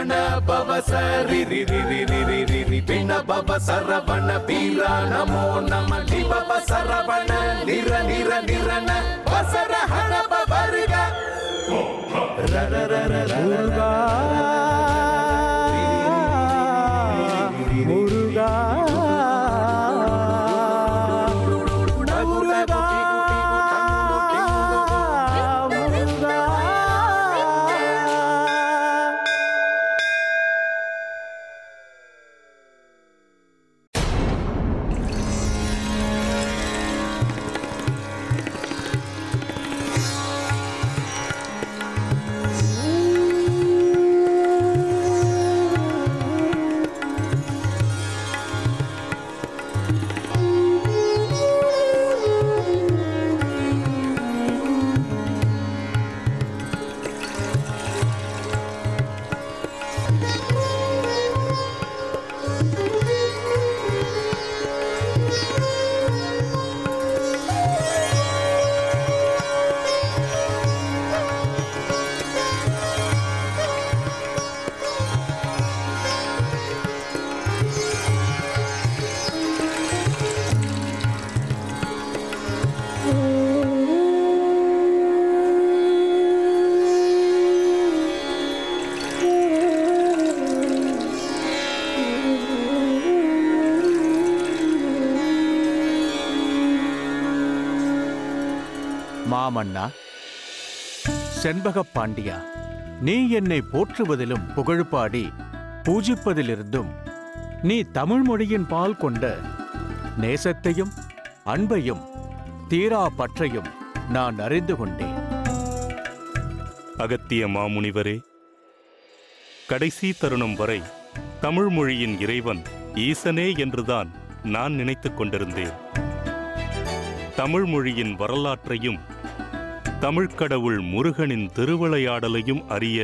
ரமண பவ சரி ரி ரி ரி ரி ரி ரி ரி பின பவ சரவண வீரா நமோ நம தி பவ சரவண நிர நிர நிரண வசர ஹண பவர்க ர ர ர ர முருகா முருகா மாமன்னா, செண்பகப் பாண்டியா, நீ என்னை போற்றுவதிலும் புகழ்பாடி பூஜிப்பதிலிருந்தும் நீ தமிழ் மொழியின் பால் கொண்ட நேசத்தையும் அன்பையும் தீரா பற்றையும் நான் அறிந்து கொண்டேன். அகத்திய மாமுனிவரே, கடைசி தருணம் வரை தமிழ் மொழியின் இறைவன் ஈசனே என்றுதான் நான் நினைத்துக் கொண்டிருந்தேன். தமிழ் மொழியின் வரலாற்றையும் தமிழ்க்கடவுள் முருகனின் திருவிளையாடலையும் அறிய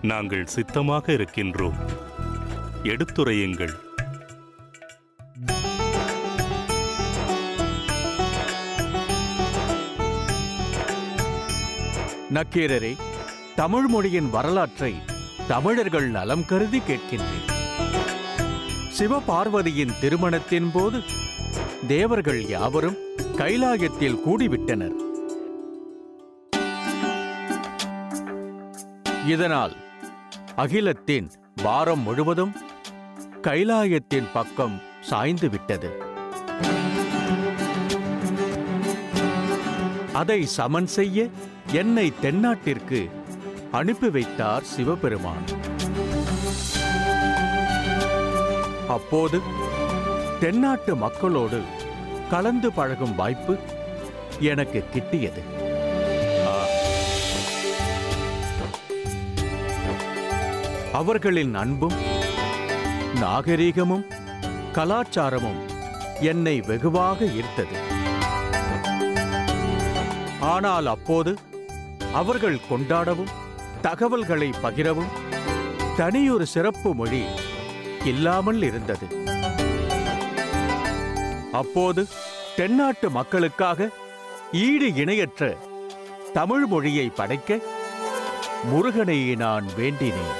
நாங்கள் சித்தமாக இருக்கின்றோம். எடுத்துரையுங்கள். நக்கீரரே, தமிழ் மொழியின் வரலாற்றை தமிழர்கள் நலம் கருதி கேட்கின்றேன். சிவபார்வதியின் திருமணத்தின் போது தேவர்கள் யாவரும் கைலாயத்தில் கூடிவிட்டனர். இதனால் அகிலத்தின் பாரம் முழுவதும் கைலாயத்தின் பக்கம் சாய்ந்து விட்டது. அதை சமன் செய்ய என்னை தென்னாட்டிற்கு அனுப்பி வைத்தார் சிவபெருமான். அப்போது தென்னாட்டு மக்களோடு கலந்து பழகும் வாய்ப்பு எனக்கு கிட்டியது. அவர்களின் அன்பும் நாகரீகமும் கலாச்சாரமும் என்னை வெகுவாக ஈர்த்தது. ஆனால் அப்போது அவர்கள் கொண்டாடவும் தகவல்களை பகிரவும் தனியொரு சிறப்பு மொழி இல்லாமல் இருந்தது. அப்போது தென்னாட்டு மக்களுக்காக ஈடு இணையற்ற தமிழ் மொழியை படைக்க முருகனை நான் வேண்டினேன்.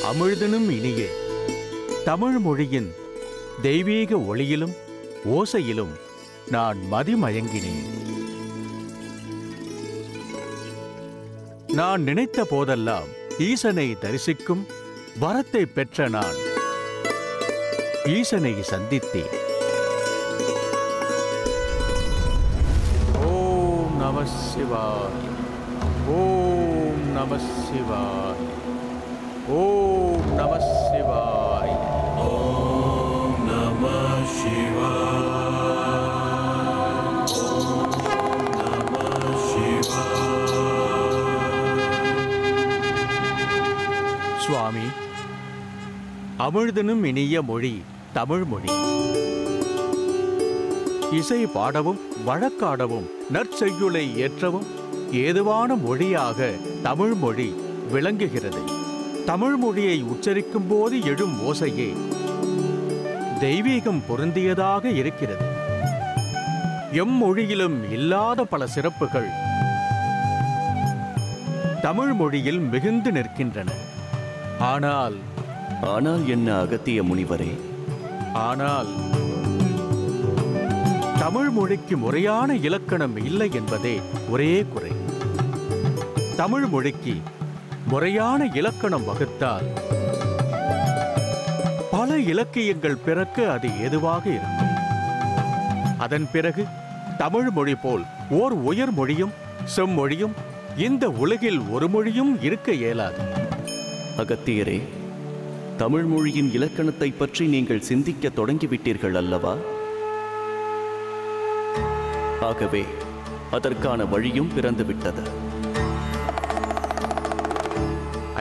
அமிழ்தனும் இனிய தமிழ் மொழியின் தெய்வீக ஒளியிலும் ஓசையிலும் நான் மதிமயங்கினேன். நான் நினைத்த போதெல்லாம் ஈசனை தரிசிக்கும் வரத்தை பெற்ற நான் ஈசனை சந்தித்தேன். ஓம் நம சிவாய, ஓம் நம சிவாய, ஓம் நம சிவாய, ஓம் அமிழ்தனும் இனிய மொழி தமிழ்மொழி. இசை பாடவும் வழக்காடவும் நற்செய்யுளை ஏற்றவும் ஏதுவான மொழியாக தமிழ்மொழி விளங்குகிறது. தமிழ்மொழியை உச்சரிக்கும் போது எழும் ஓசையே தெய்வீகம் பொருந்தியதாக இருக்கிறது. எம்மொழியிலும் இல்லாத பல சிறப்புகள் தமிழ் மொழியில் மிகுந்து நிற்கின்றன. ஆனால் என்ன அகத்திய முனிவரே? ஆனால் தமிழ் மொழிக்கு முறையான இலக்கணம் இல்லை என்பதே ஒரே குறை. தமிழ் மொழிக்கு முறையான இலக்கணம் வகுத்தால் பல இலக்கியங்கள் பிறக்க அது ஏதுவாக இருக்கும். அதன் பிறகு தமிழ் மொழி போல் ஓர் உயர் மொழியும் செம்மொழியும் இந்த உலகில் ஒரு மொழியும் இருக்க இயலாது. அகத்தியரே, தமிழ் மொழியின் இலக்கணத்தை பற்றி நீங்கள் சிந்திக்க தொடங்கிவிட்டீர்கள் அல்லவா? ஆகவே அதற்கான வழியும் பிறந்துவிட்டது.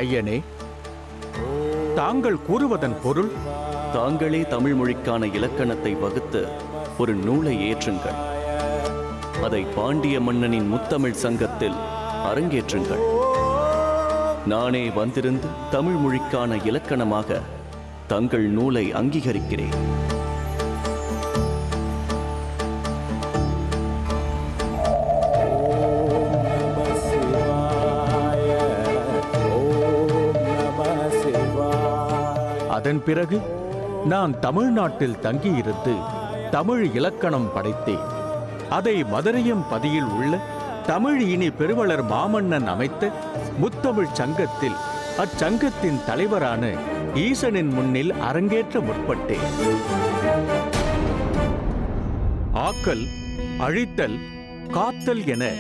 ஐயனே, தாங்கள் கூறுவதன் பொருள்? தாங்களே தமிழ் மொழிக்கான இலக்கணத்தை வகுத்து ஒரு நூலை ஏற்றுங்கள். அதை பாண்டிய மன்னனின் முத்தமிழ் சங்கத்தில் அரங்கேற்றுங்கள். நானே வந்திருந்து தமிழ் மொழிக்கான இலக்கணமாக தங்கள் நூலை அங்கீகரிக்கிறேன். அதன் பிறகு நான் தமிழ்நாட்டில் தங்கியிருந்து தமிழ் இலக்கணம் படைத்தேன். அதை மதுரையம்பதியில் உள்ள தமிழ் இனி பெருவளர் மாமன்னன் அமைத்த முத்தமிழ் சங்கத்தில் அச்சங்கத்தின் தலைவரான ஈசனின் முன்னில் அரங்கேற்ற முற்பட்டேன். ஆக்கல், அழித்தல், காத்தல் என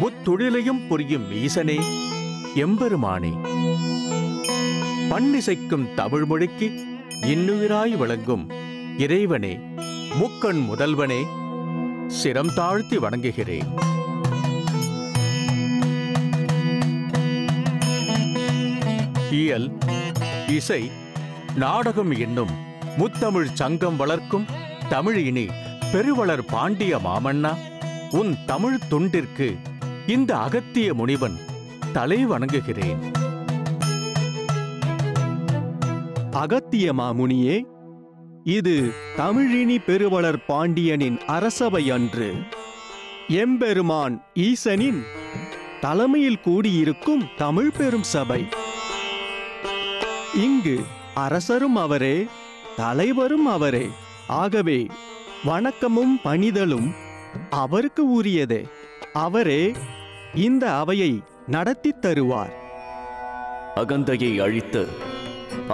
முத்தொழிலையும் புரியும் ஈசனே, எம்பெருமானே, பண்ணிசைக்கும் தமிழ் மொழிக்கு இன்னுயிராய் விளங்கும் இறைவனே, முக்கண் முதல்வனே, சிரம் தாழ்த்தி வணங்குகிறேன். இயல், இசை, நாடகம் என்னும் முத்தமிழ் சங்கம் வளர்க்கும் தமிழ் இனி பெருவளர் பாண்டிய மாமன்னா, உன் தமிழ் தொண்டிற்கு இந்த அகத்திய முனிவன் தலை வணங்குகிறேன். அகத்திய மாமுனியே, இது தமிழினி பெருவளர் பாண்டியனின் அரசவை அன்று. எம்பெருமான் ஈசனின் தலைமையில் கூடியிருக்கும் தமிழ் பெரும் சபை. இங்கு அரசரும் அவரே, தலைவரும் அவரே. ஆகவே வணக்கமும் பணிதலும் அவருக்கு உரியதே. அவரே இந்த அவையை நடத்தித் தருவார். அகந்தையை அழித்து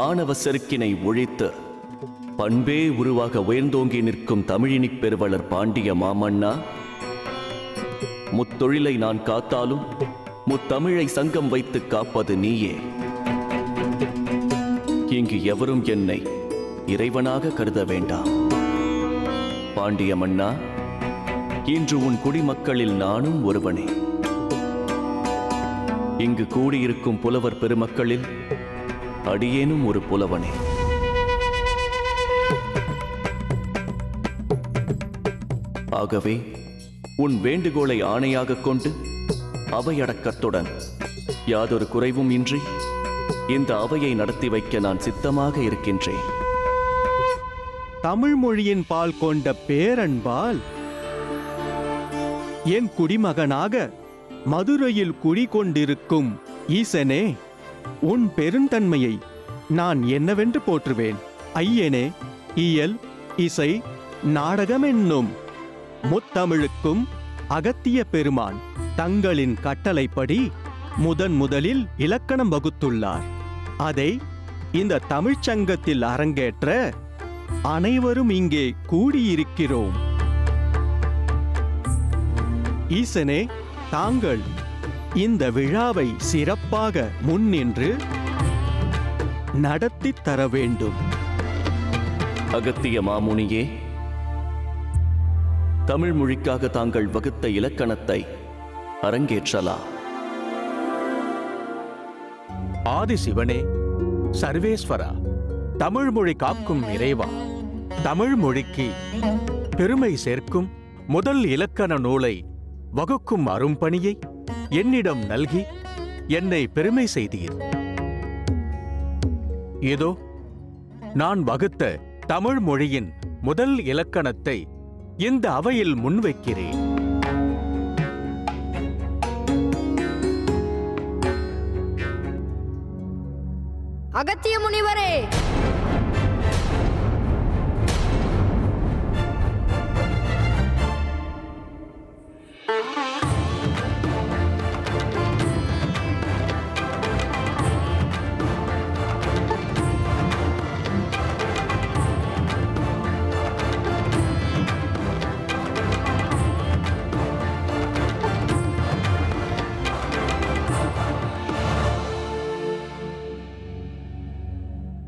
ஆணவ செருக்கினை ஒழித்து பண்பே உருவாக உயர்ந்தோங்கி நிற்கும் தமிழினி பெருவளர் பாண்டிய மாமன்னா, முத்தொழிலை நான் காத்தாலும் முத்தமிழை சங்கம் வைத்து காப்பது நீயே. இங்கு எவரும் என்னை இறைவனாக கருத வேண்டாம். பாண்டிய மன்னா, இன்று உன் குடிமக்களில் நானும் ஒருவனே. இங்கு கூடியிருக்கும் புலவர் பெருமக்களில் அடியேனும் ஒரு புலவனே. ஆகவே உன் வேண்டுகோளை ஆணையாக கொண்டு அவையடக்கத்துடன் யாதொரு குறைவும் இன்றி இந்த அவையை நடத்தி வைக்க நான் சித்தமாக இருக்கின்றேன். தமிழ் மொழியின் பால் கொண்ட பேரன்பால் என் குடிமகனாக மதுரையில் குடிகொண்டிருக்கும் ஈசனே, உன் பெருந்தன்மையை நான் என்னவென்று போற்றுவேன். ஐயனே, இயல், இசை, நாடகம் என்னும் முத்தமிழுக்கும் அகத்திய பெருமான் தங்களின் கட்டளைப்படி முதலில் இலக்கணம் வகுத்துள்ளார். அதை இந்த தமிழ்ச்சங்கத்தில் அரங்கேற்ற அனைவரும் இங்கே கூடியிருக்கிறோம். ஈசனே, தாங்கள் இந்த விழாவை சிறப்பாக முன்னின்று நடத்தித் தர வேண்டும். அகத்திய மாமுனியே, தமிழ் மொழிக்காக தாங்கள் வகுத்த இலக்கணத்தை அரங்கேற்றலாம். ஆதிசிவனே, சர்வேஸ்வரா, தமிழ் மொழி காக்கும் இறைவா, தமிழ் மொழிக்கு பெருமை சேர்க்கும் முதல் இலக்கண நூலை வகுக்கும் அரும்பணியை என்னிடம் நல்கி என்னை பெருமை செய்தீர். இதோ நான் வகுத்த தமிழ் மொழியின் முதல் இலக்கணத்தை இந்த அவையில் முன்வைக்கிறேன். அகத்திய முனிவரே,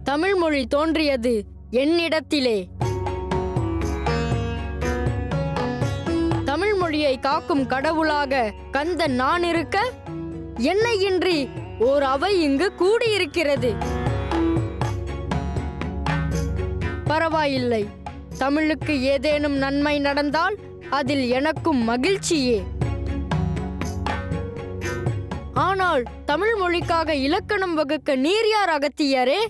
தமிழ் மொழி தோன்றியது என்னிடத்திலே. தமிழ் மொழியை காக்கும் கடவுளாக கந்தன் நான் இருக்க, என்னை இன்றி ஓர் அவை இங்கு கூடியிருக்கிறது. பரவாயில்லை, தமிழுக்கு ஏதேனும் நன்மை நடந்தால் அதில் எனக்கும் மகிழ்ச்சியே. ஆனால் தமிழ் மொழிக்காக இலக்கணம் வகுக்க நீர் யார் அகத்தியரே?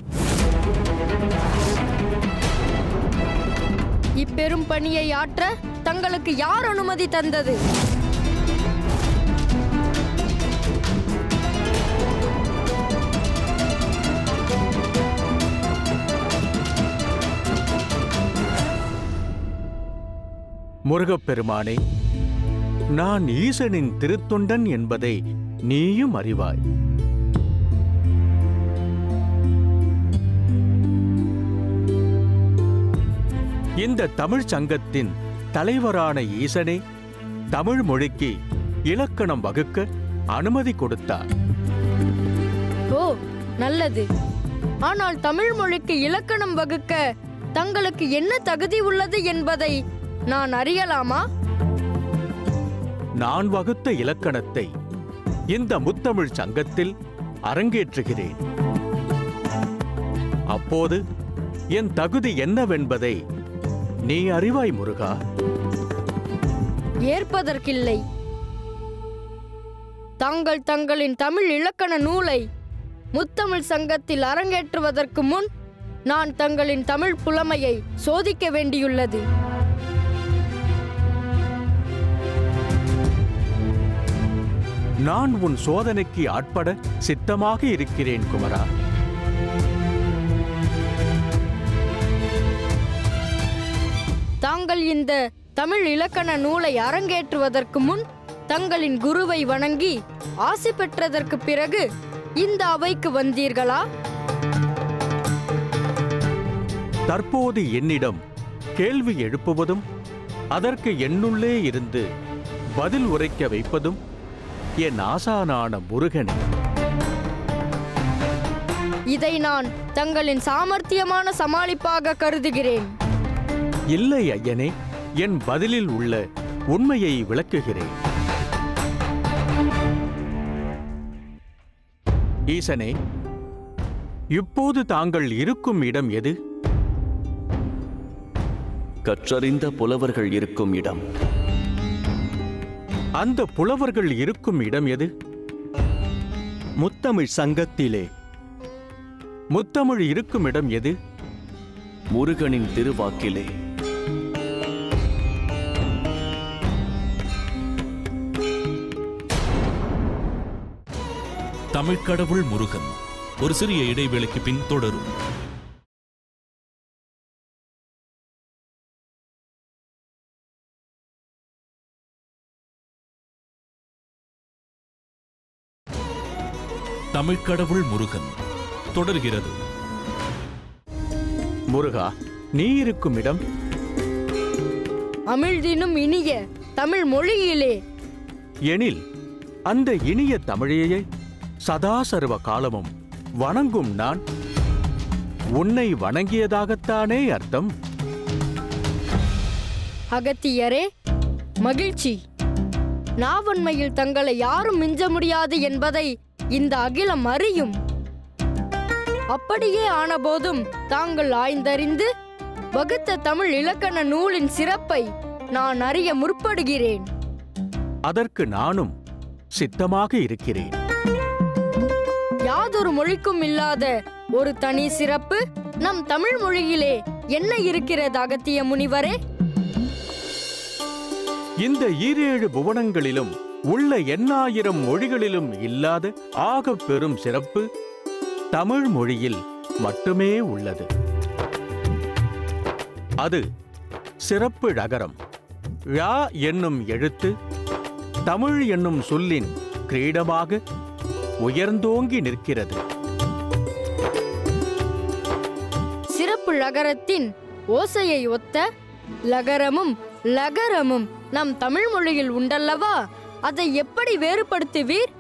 இப்பெரும் பணியை ஆற்ற தங்களுக்கு யார் அனுமதி தந்தது? முருகப்பெருமானே, நான் ஈசனின் திருத்தொண்டன் என்பதை நீயும் அறிவாய். இந்த தமிழ்ச் சங்கத்தின் தலைவரான ஈசனே தமிழ் மொழிக்கு இலக்கணம் வகுக்க அனுமதி கொடுத்தார். ஓ, நல்லது. ஆனால் தமிழ் மொழிக்கு இலக்கணம் வகுக்க தங்களுக்கு என்ன தகுதி உள்ளது என்பதை நான் அறியலாமா? நான் வகுத்த இலக்கணத்தை இந்த முத்தமிழ் சங்கத்தில் அரங்கேற்றுகிறேன். அப்போது என் தகுதி என்னவென்பதை நீ அறிவாய் முருகா. ஏற்பதற்கில்லை. தாங்கள் தங்களின் தமிழ் இலக்கண நூலை முத்தமிழ் சங்கத்தில் அரங்கேற்றுவதற்கு முன் நான் தங்களின் தமிழ் புலமையை சோதிக்க வேண்டியுள்ளது. நான் உன் சோதனைக்கு ஆட்பட சித்தமாக இருக்கிறேன் குமரா. தாங்கள் இந்த தமிழ் இலக்கண நூலை அரங்கேற்றுவதற்கு முன் தங்களின் குருவை வணங்கி ஆசி பெற்றதற்கு பிறகு இந்த அவைக்கு வந்தீர்களா? தற்போது என்னிடம் கேள்வி எழுப்புவதும் அதற்கு என்னுள்ளே இருந்து பதில் உரைக்க வைப்பதும் என் ஆசானான முருகனே. இதை நான் தங்களின் சாமர்த்தியமான சமாளிப்பாக கருதுகிறேன். இல்லை ஐயனே, என் பதிலில் உள்ள உண்மையை விளக்குகிறேன். ஈசனே, இப்போது தாங்கள் இருக்கும் இடம் எது? கற்றறிந்த புலவர்கள் இருக்கும் இடம். அந்த புலவர்கள் இருக்கும் இடம் எது? முத்தமிழ் சங்கத்திலே. முத்தமிழ் இருக்கும் இடம் எது? முருகனின் திருவாக்கிலே. தமிழ்க்கடவுள் முருகன். ஒரு சிறிய இடைவேளைக்கு பின் தொடரும். தமிழ்க்கடவுள் முருகன் தொடர்கிறது. முருகா, நீ இருக்கும் இடம்? அமிழ்தினும் இனிய தமிழ் மொழியிலே. எனில் அந்த இனிய தமிழையே சதா சர்வ காலமும் வணங்கும் நான் உன்னை வணங்கியதாகத்தானே அர்த்தம். அகத்தியரே, மகிழ்ச்சி. நாவன்மையில் தங்களை யாரும் மிஞ்ச முடியாது என்பதை இந்த அகிலம் அறியும். அப்படியே ஆனபோதும் தாங்கள் ஆய்ந்தறிந்து வகுத்த தமிழ் இலக்கண நூலின் சிறப்பை நான் அறிய முற்படுகிறேன். அதற்கு நானும் சித்தமாக இருக்கிறேன். யாதொரு மொழிக்கும் இல்லாத ஒரு தனி சிறப்பு நம் தமிழ் மொழியிலே என்ன இருக்கிறது அகத்திய முனிவரே? இந்த 7 புவனங்களிலும் உள்ள 8000 மொழிகளிலும் இல்லாத ஆகப் பெரும் சிறப்பு தமிழ் மொழியில் மட்டுமே உள்ளது. அது சிறப்பு ழகரம். ழ என்னும் எழுத்து தமிழ் என்னும் சொல்லின் கிரீடமாக உயர்ந்தோங்கி நிற்கிறது. சிறப்பு ழகரத்தின் ஓசையை ஒத்த லகரமும் லகரமும் நம் தமிழ் மொழியில் உண்டல்லவா? அதை எப்படி வேறுபடுத்துவீர்?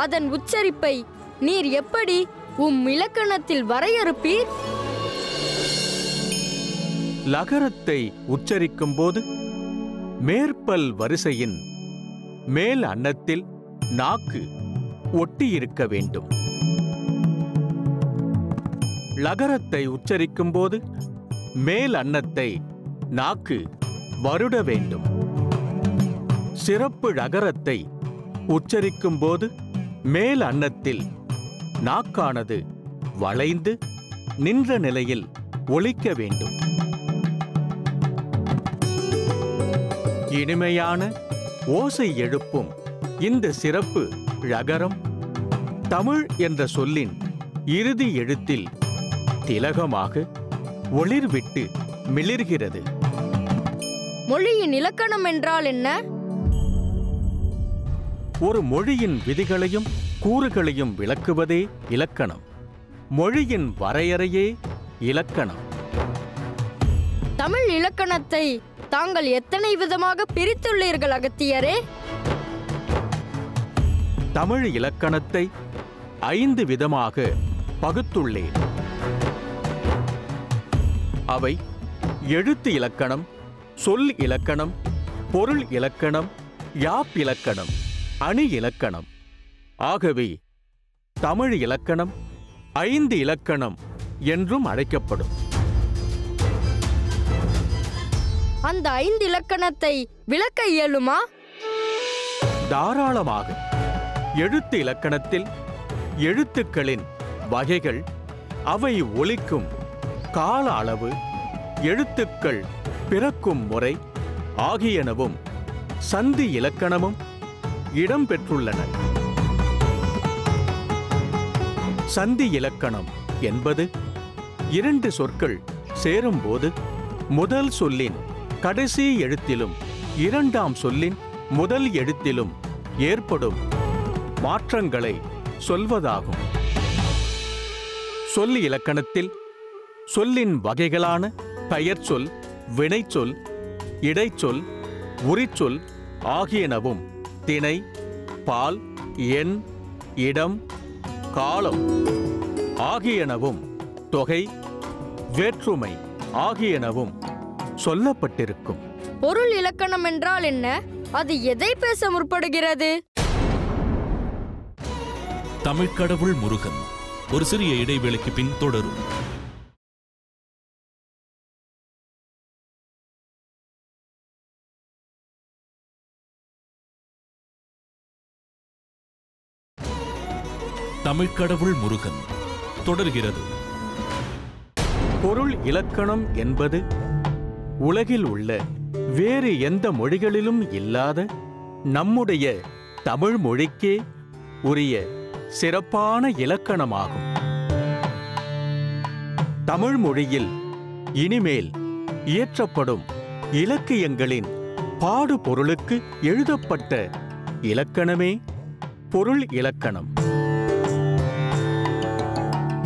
அதன் உச்சரிப்பை நீர் எப்படி இலக்கணத்தில் வரையறுப்பீர்? லகரத்தை உச்சரிக்கும் போது மேற்பல் வரிசையின் மேல் அன்னத்தில் நாக்கு ஒட்டியிருக்க வேண்டும். லகரத்தை உச்சரிக்கும் போது மேல் அன்னத்தை நாக்கு வருட வேண்டும். சிறப்பு ழகரத்தை உச்சரிக்கும் போது மேல் அன்னத்தில் நாக்கானது வளைந்து நின்ற நிலையில் ஒலிக்க வேண்டும். இனிமையான ஓசை எழுப்பும் இந்த சிறப்பு ழகரம் தமிழ் என்ற சொல்லின் இறுதி எழுத்தில் திலகமாக ஒளிர்விட்டு மிளிர்கிறது. மொழியின் இலக்கணம் என்றால் என்ன? ஒரு மொழியின் விதிகளையும் கூறுகளையும் விளக்குவதே இலக்கணம். மொழியின் வரையறையே இலக்கணம். தமிழ் இலக்கணத்தை தாங்கள் எத்தனை விதமாக பிரித்துள்ளீர்கள் அகத்தியரே? தமிழ் இலக்கணத்தை 5 விதமாக பகுத்துள்ளேன். அவை எழுத்து இலக்கணம், சொல் இலக்கணம், பொருள் இலக்கணம், யாப் இலக்கணம், அணி இலக்கணம். ஆகவே தமிழ் இலக்கணம் 5 இலக்கணம் என்றும் அழைக்கப்படும். அந்த 5 இலக்கணத்தை விளக்க இயலுமா? தாராளமாக. எழுத்து இலக்கணத்தில் எழுத்துக்களின் வகைகள், அவை ஒலிக்கும் கால அளவு, எழுத்துக்கள் பிறக்கும் முறை ஆகியனவும் சந்தி இலக்கணமும் இடம்பெற்றுள்ளன. சந்தி இலக்கணம் என்பது 2 சொற்கள் சேரும்போது முதல் சொல்லின் கடைசி எழுத்திலும் 2ஆம் சொல்லின் முதல் எழுத்திலும் ஏற்படும் மாற்றங்களை சொல்வதாகும். சொல் இலக்கணத்தில் சொல்லின் வகைகளான பெயர்ச்சொல், வினைச்சொல், இடைச்சொல், உரிச்சொல் ஆகியனவும் திணை, பால், எண், இடம், காலம் ஆகியனவும் தொகை, வேற்றுமை ஆகியனவும் சொல்லப்பட்டிருக்கும். பொருள் இலக்கணம் என்றால் என்ன? அது எதை பேச முற்படுகிறது? தமிழ் கடவுள் முருகன். ஒரு சிறிய இடைவேளைக்கு பின் தொடரும். தமிழ் கடவுள் முருகன் தொடர்கிறது. பொருள் இலக்கணம் என்பது உலகில் உள்ள வேறு எந்த மொழிகளிலும் இல்லாத நம்முடைய தமிழ் மொழிக்கே உரிய சிறப்பான இலக்கணமாகும். தமிழ் மொழியில் இனிமேல் இயற்றப்படும் இலக்கியங்களின் பாடு பொருளுக்கு எழுதப்பட்ட இலக்கணமே பொருள் இலக்கணம்.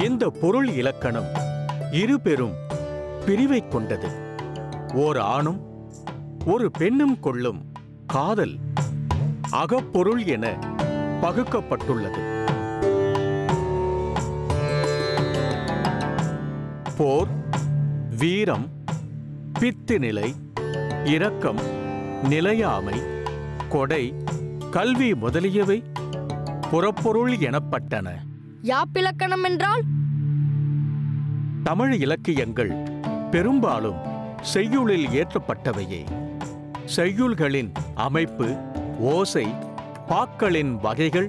இந்த பொருள் இலக்கணம் 2 பெரும் பிரிவைக் கொண்டது. ஓர் ஆணும் ஒரு பெண்ணும் கொள்ளும் காதல் அகப்பொருள் என பகுக்கப்பட்டுள்ளது. போர், வீரம், பித்து நிலை, இரக்கம், நிலையாமை, கொடை, கல்வி முதலியவை புறப்பொருள் எனப்பட்டன. யாப்பிலக்கணம் என்றால் தமிழ் இலக்கியங்கள் பெரும்பாலும் செய்யுளில் ஏற்றப்பட்டவையே. செய்யுள்களின் அமைப்பு, ஓசை, பாக்களின் வகைகள்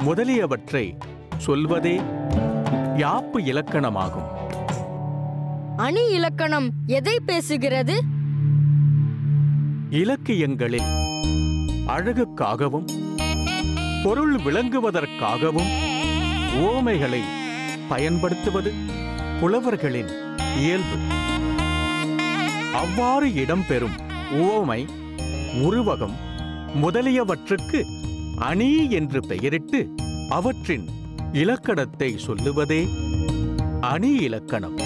முதலியவற்றை சொல்வதே யாப்பு இலக்கணமாகும். அணி இலக்கணம் எதை பேசுகிறது? இலக்கியங்களில் அழகுக்காகவும் பொருள் விளங்குவதற்காகவும் உவமைகளை பயன்படுத்துவது புலவர்களின் இயல்பு. அவ்வாறு இடம்பெறும் உவமை, உருவகம் முதலியவற்றுக்கு அணி என்று பெயரிட்டு அவற்றின் இலக்கணத்தை சொல்லுவதே அணி இலக்கணம்.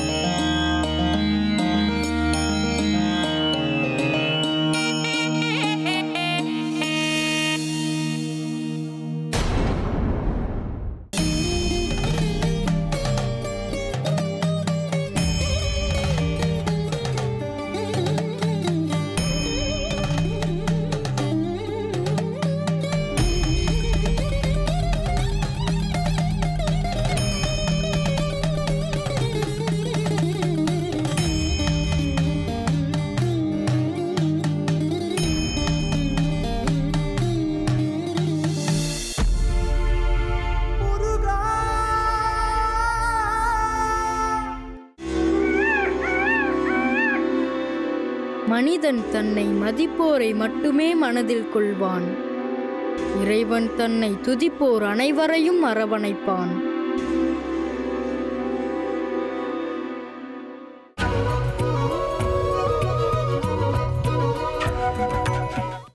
மனிதன் தன்னை மதிப்போரை மட்டுமே மனதில் கொள்வான். இறைவன் தன்னை துதிப்போர் அனைவரையும் அரவணைப்பான்.